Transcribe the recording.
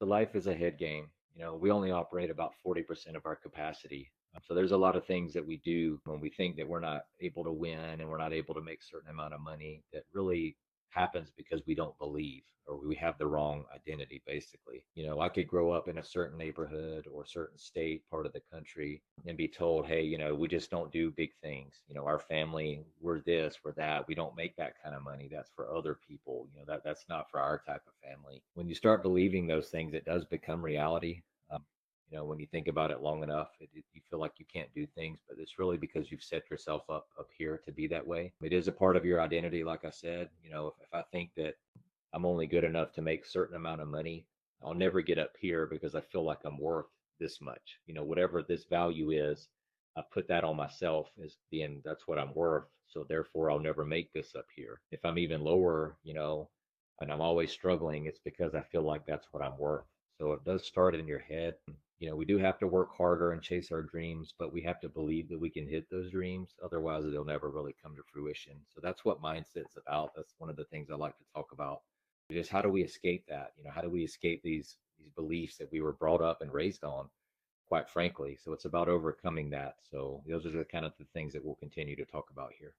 So life is a head game. We only operate about 40% of our capacity. So there's a lot of things that we do when we think that we're not able to win and we're not able to make a certain amount of money that really happens because we don't believe or we have the wrong identity, basically. I could grow up in a certain neighborhood or certain state, part of the country, and be told, hey, we just don't do big things. Our family, we're this, we're that. We don't make that kind of money. That's for other people. That's not for our type of family. When you start believing those things, it does become reality. Um, when you think about it long enough, you feel like you can't do things, but it's really because you've set yourself up here to be that way. It is a part of your identity, like I said. If I think that I'm only good enough to make a certain amount of money, I'll never get up here because I feel like I'm worth this much. Whatever this value is, I put that on myself as being that's what I'm worth. So therefore, I'll never make this up here. If I'm even lower, and I'm always struggling, it's because I feel like that's what I'm worth. So it does start in your head. We do have to work harder and chase our dreams, but we have to believe that we can hit those dreams. Otherwise, they'll never really come to fruition. So that's what mindset's about. That's one of the things I like to talk about. Just how do we escape that? How do we escape these beliefs that we were brought up and raised on, quite frankly? So it's about overcoming that. So those are the kind of the things that we'll continue to talk about here.